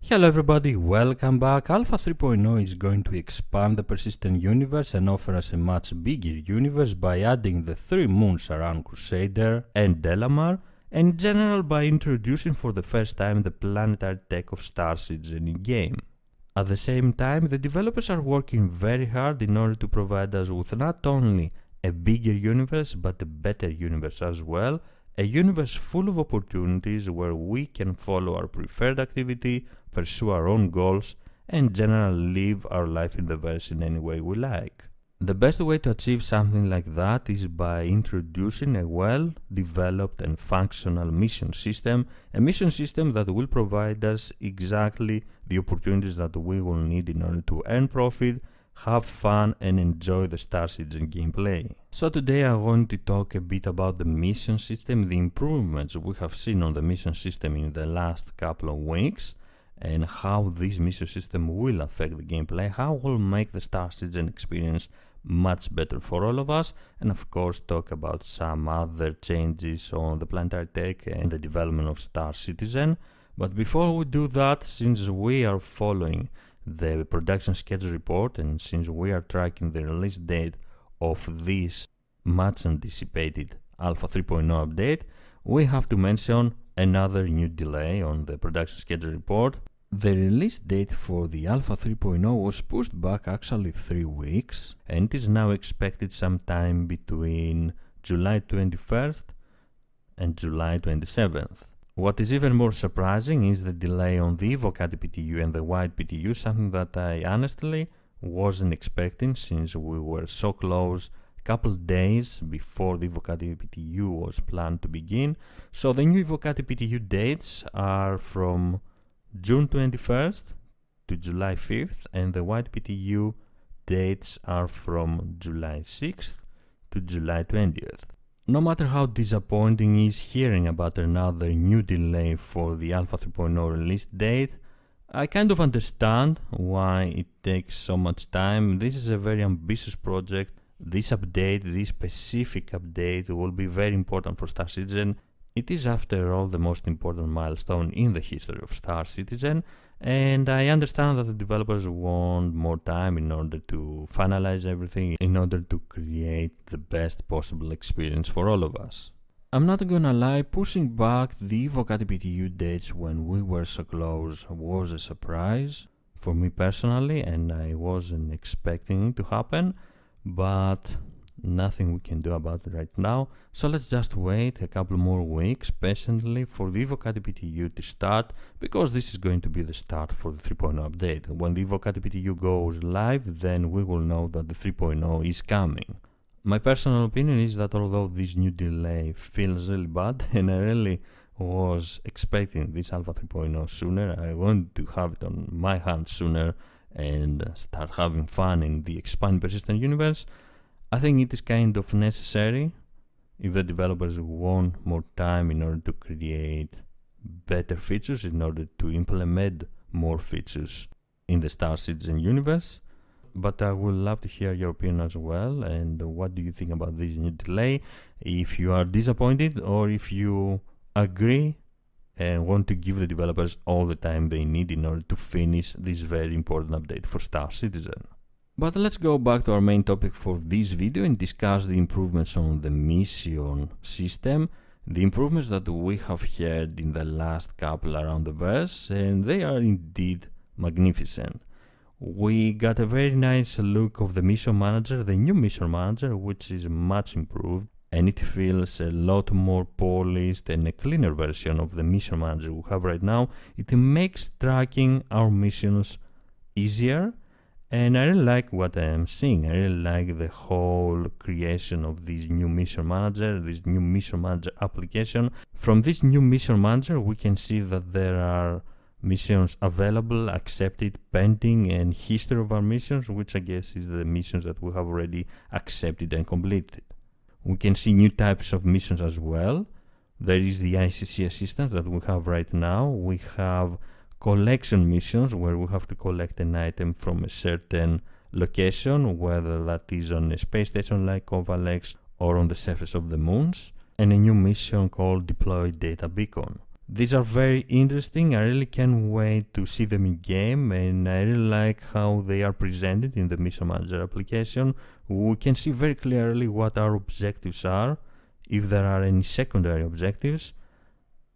Hello everybody, welcome back. Alpha 3.0 is going to expand the persistent universe and offer us a much bigger universe by adding the 3 moons around Crusader and Delamar, and in general by introducing for the first time the planetary tech of Star Citizen in-game. At the same time, the developers are working very hard in order to provide us with not only a bigger universe but a better universe as well, a universe full of opportunities where we can follow our preferred activity, pursue our own goals, and generally live our life in the verse in any way we like. The best way to achieve something like that is by introducing a well-developed and functional mission system, a mission system that will provide us exactly the opportunities that we will need in order to earn profit, have fun, and enjoy the Star Citizen gameplay. So today I want to talk a bit about the mission system, the improvements we have seen on the mission system in the last couple of weeks, and how this mission system will affect the gameplay, how it will make the Star Citizen experience much better for all of us, and of course talk about some other changes on the planetary tech and the development of Star Citizen. But before we do that, since we are following the production schedule report and since we are tracking the release date of this much anticipated Alpha 3.0 update, we have to mention another new delay on the production schedule report. The release date for the Alpha 3.0 was pushed back actually 3 weeks and is now expected sometime between July 21st and July 27th. What is even more surprising is the delay on the Evocati PTU and the White PTU, something that I honestly wasn't expecting since we were so close a couple days before the Evocati PTU was planned to begin. So the new Evocati PTU dates are from June 21st to July 5th, and the White PTU dates are from July 6th to July 20th. No matter how disappointing is hearing about another new delay for the Alpha 3.0 release date, I kind of understand why it takes so much time. This is a very ambitious project. This update, this specific update, will be very important for Star Citizen. It is after all the most important milestone in the history of Star Citizen, and I understand that the developers want more time in order to finalize everything, in order to create the best possible experience for all of us. I'm not gonna lie, pushing back the Evocati PTU dates when we were so close was a surprise for me personally, and I wasn't expecting it to happen, but nothing we can do about it right now. So let's just wait a couple more weeks patiently for the Evocati PTU to start, because this is going to be the start for the 3.0 update. When the Evocati PTU goes live, then we will know that the 3.0 is coming. My personal opinion is that although this new delay feels really bad, and I really was expecting this Alpha 3.0 sooner, I wanted to have it on my hands sooner and start having fun in the expanded persistent universe, I think it is kind of necessary if the developers want more time in order to create better features, in order to implement more features in the Star Citizen universe. But I would love to hear your opinion as well, and what do you think about this new delay, if you are disappointed or if you agree and want to give the developers all the time they need in order to finish this very important update for Star Citizen. But let's go back to our main topic for this video and discuss the improvements on the mission system, the improvements that we have heard in the last couple around the verse, and they are indeed magnificent. We got a very nice look of the mission manager, the new mission manager, which is much improved, and it feels a lot more polished and a cleaner version of the mission manager we have right now. It makes tracking our missions easier, and I really like what I am seeing. I really like the whole creation of this new mission manager, this new mission manager application. From this new mission manager, we can see that there are missions available, accepted, pending, and history of our missions, which I guess is the missions that we have already accepted and completed. We can see new types of missions as well. There is the ICC assistance that we have right now. We have collection missions where we have to collect an item from a certain location, whether that is on a space station like Kovalex or on the surface of the moons, and a new mission called Deploy Data Beacon. These are very interesting. I really can't wait to see them in game, and I really like how they are presented in the Mission Manager application. We can see very clearly what our objectives are, if there are any secondary objectives,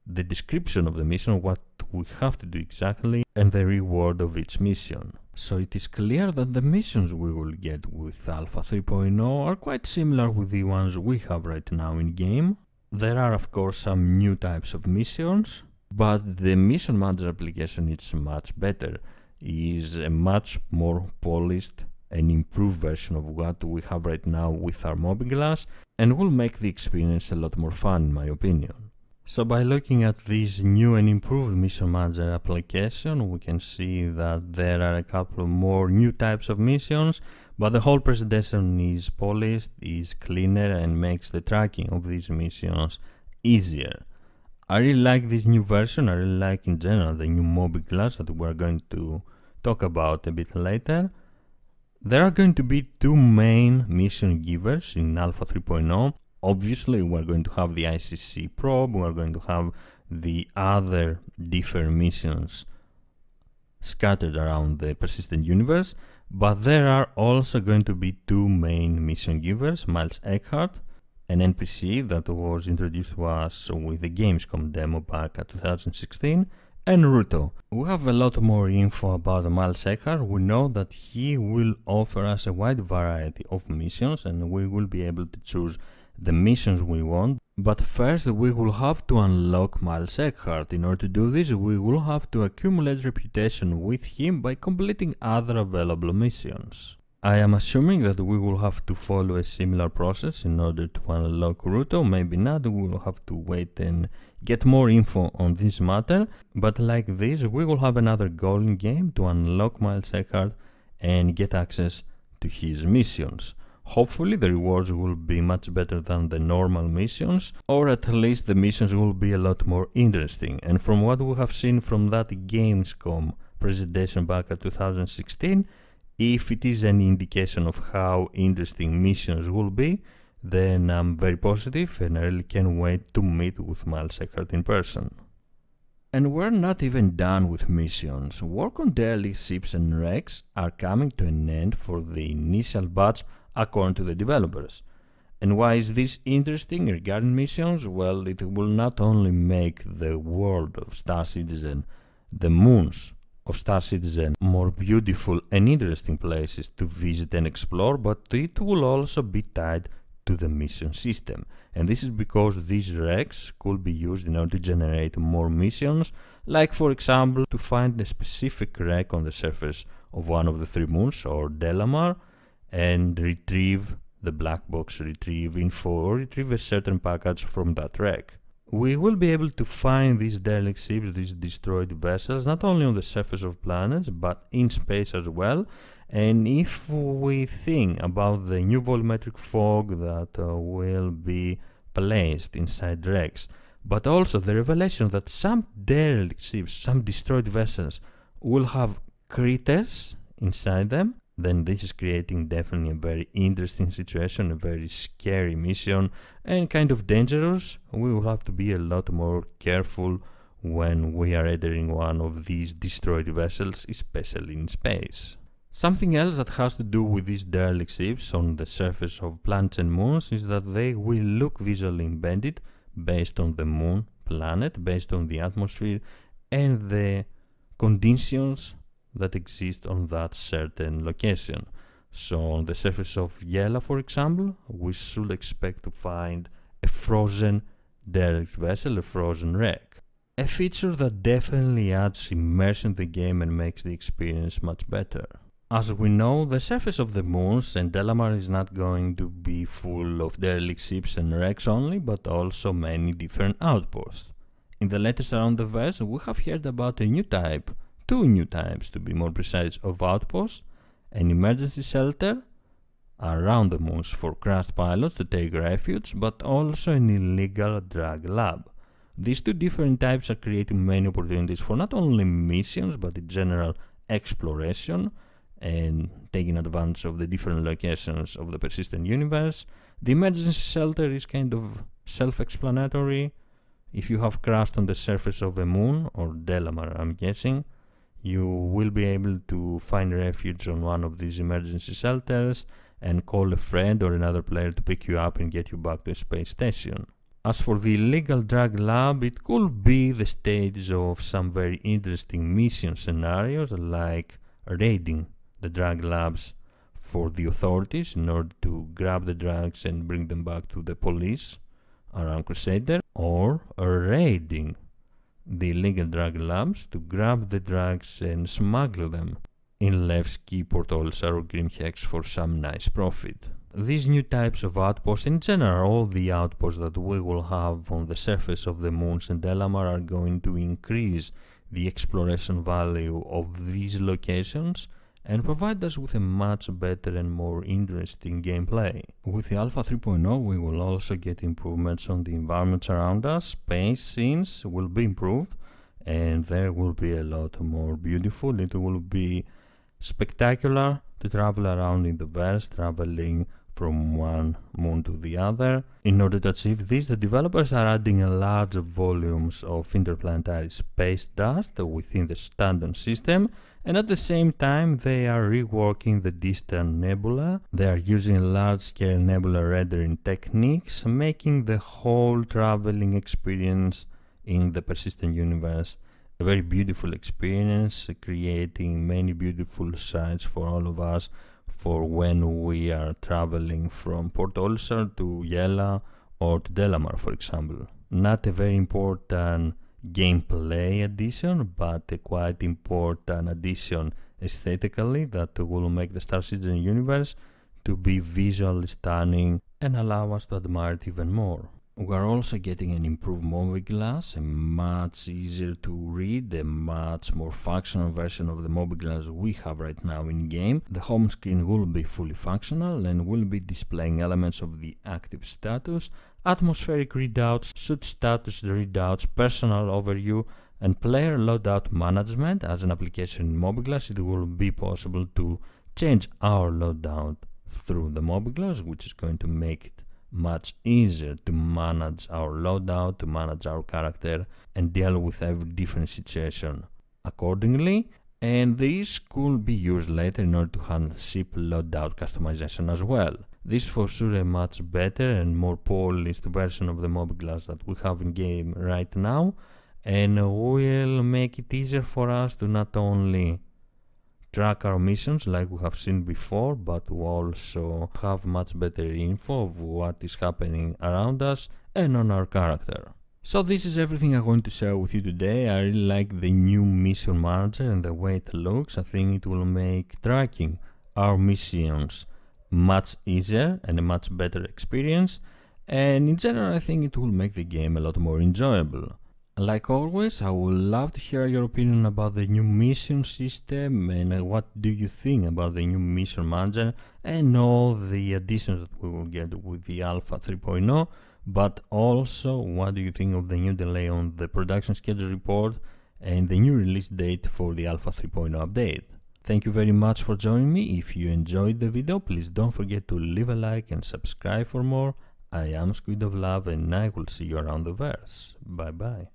the description of the mission, what we have to do exactly, and the reward of each mission. So it is clear that the missions we will get with Alpha 3.0 are quite similar with the ones we have right now in game. There are of course some new types of missions, but the Mission Manager application is much better. It is a much more polished and improved version of what we have right now with our Mobiglass, and will make the experience a lot more fun in my opinion. So by looking at this new and improved Mission Manager application, we can see that there are a couple of more new types of missions, but the whole presentation is polished, is cleaner, and makes the tracking of these missions easier. I really like this new version. I really like in general the new Mobiglass that we're going to talk about a bit later. There are going to be two main mission givers in Alpha 3.0. Obviously, we're going to have the ICC probe, we're going to have the other different missions scattered around the persistent universe, but there are also going to be two main mission givers, Miles Eckhart, an NPC that was introduced to us with the Gamescom demo back at 2016, and Ruto. We have a lot more info about Miles Eckhart. We know that he will offer us a wide variety of missions, and we will be able to choose the missions we want. But first we will have to unlock Miles Eckhart. In order to do this, we will have to accumulate reputation with him by completing other available missions. I am assuming that we will have to follow a similar process in order to unlock Ruto. Maybe not, we will have to wait and get more info on this matter. But like this, we will have another goal in game to unlock Miles Eckhart and get access to his missions. Hopefully the rewards will be much better than the normal missions, or at least the missions will be a lot more interesting. And from what we have seen from that Gamescom presentation back at 2016, if it is an indication of how interesting missions will be, then I'm very positive and I really can't wait to meet with Miles Eckhart in person. And we're not even done with missions. Work on derelict ships and wrecks are coming to an end for the initial batch according to the developers. And why is this interesting regarding missions? Well, it will not only make the world of Star Citizen, the moons of Star Citizen, more beautiful and interesting places to visit and explore, but it will also be tied to the mission system. And this is because these wrecks could be used in order to generate more missions, like for example to find a specific wreck on the surface of one of the three moons or Delamar, and retrieve the black box, retrieve info, or retrieve a certain package from that wreck. We will be able to find these derelict ships, these destroyed vessels, not only on the surface of planets, but in space as well. And if we think about the new volumetric fog that will be placed inside wrecks, but also the revelation that some derelict ships, some destroyed vessels, will have critters inside them, then this is creating definitely a very interesting situation, a very scary mission, and kind of dangerous. We will have to be a lot more careful when we are entering one of these destroyed vessels, especially in space. Something else that has to do with these derelict ships on the surface of planets and moons is that they will look visually embedded based on the moon planet, based on the atmosphere and the conditions that exist on that certain location. So on the surface of Yela, for example, we should expect to find a frozen derelict vessel, a frozen wreck. A feature that definitely adds immersion in the game and makes the experience much better. As we know, the surface of the moons and Delamar is not going to be full of derelict ships and wrecks only, but also many different outposts. In the latest Around the Verse, we have heard about a new type, two new types to be more precise, of outposts: an emergency shelter around the moons for crashed pilots to take refuge, but also an illegal drug lab. These two different types are creating many opportunities for not only missions but in general exploration and taking advantage of the different locations of the persistent universe. The emergency shelter is kind of self-explanatory. If you have crashed on the surface of the moon, or Delamar I'm guessing, you will be able to find refuge on one of these emergency shelters and call a friend or another player to pick you up and get you back to a space station. As for the illegal drug lab, it could be the stage of some very interesting mission scenarios like raiding the drug labs for the authorities in order to grab the drugs and bring them back to the police around Crusader, or raiding the illegal drug labs to grab the drugs and smuggle them in Levski, Port Olisar or Grimhex for some nice profit. These new types of outposts, in general all the outposts that we will have on the surface of the moons and Delamar, are going to increase the exploration value of these locations and provide us with a much better and more interesting gameplay. With the Alpha 3.0 we will also get improvements on the environments around us. Space scenes will be improved and there will be a lot more beautiful. It will be spectacular to travel around in the verse, traveling from one moon to the other. In order to achieve this, the developers are adding large volumes of interplanetary space dust within the standard system, and at the same time they are reworking the distant nebula. They are using large-scale nebula rendering techniques, making the whole traveling experience in the persistent universe a very beautiful experience, creating many beautiful sights for all of us for when we are traveling from Port Olisar to Yela or to Delamar, for example. Not a very important gameplay addition, but a quite important addition aesthetically that will make the Star Citizen universe to be visually stunning and allow us to admire it even more. We are also getting an improved Mobiglas, a much easier to read, a much more functional version of the Mobiglas we have right now in game. The home screen will be fully functional and will be displaying elements of the active status, atmospheric readouts, suit status readouts, personal overview, and player loadout management. As an application in Mobiglas, it will be possible to change our loadout through the Mobiglas, which is going to make it much easier to manage our loadout, to manage our character, and deal with every different situation accordingly. And this could be used later in order to handle ship loadout customization as well. This is for sure a much better and more polished version of the Mobiglas that we have in game right now, and will make it easier for us to not only track our missions like we have seen before, but to also have much better info of what is happening around us and on our character. So this is everything I'm going to share with you today. I really like the new mission manager and the way it looks. I think it will make tracking our missions much easier and a much better experience, and in general I think it will make the game a lot more enjoyable. Like always, I would love to hear your opinion about the new mission system and what do you think about the new mission manager and all the additions that we will get with the Alpha 3.0, but also what do you think of the new delay on the production schedule report and the new release date for the Alpha 3.0 update. Thank you very much for joining me. If you enjoyed the video, please don't forget to leave a like and subscribe for more. I am Squid of Love and I will see you around the verse. Bye bye.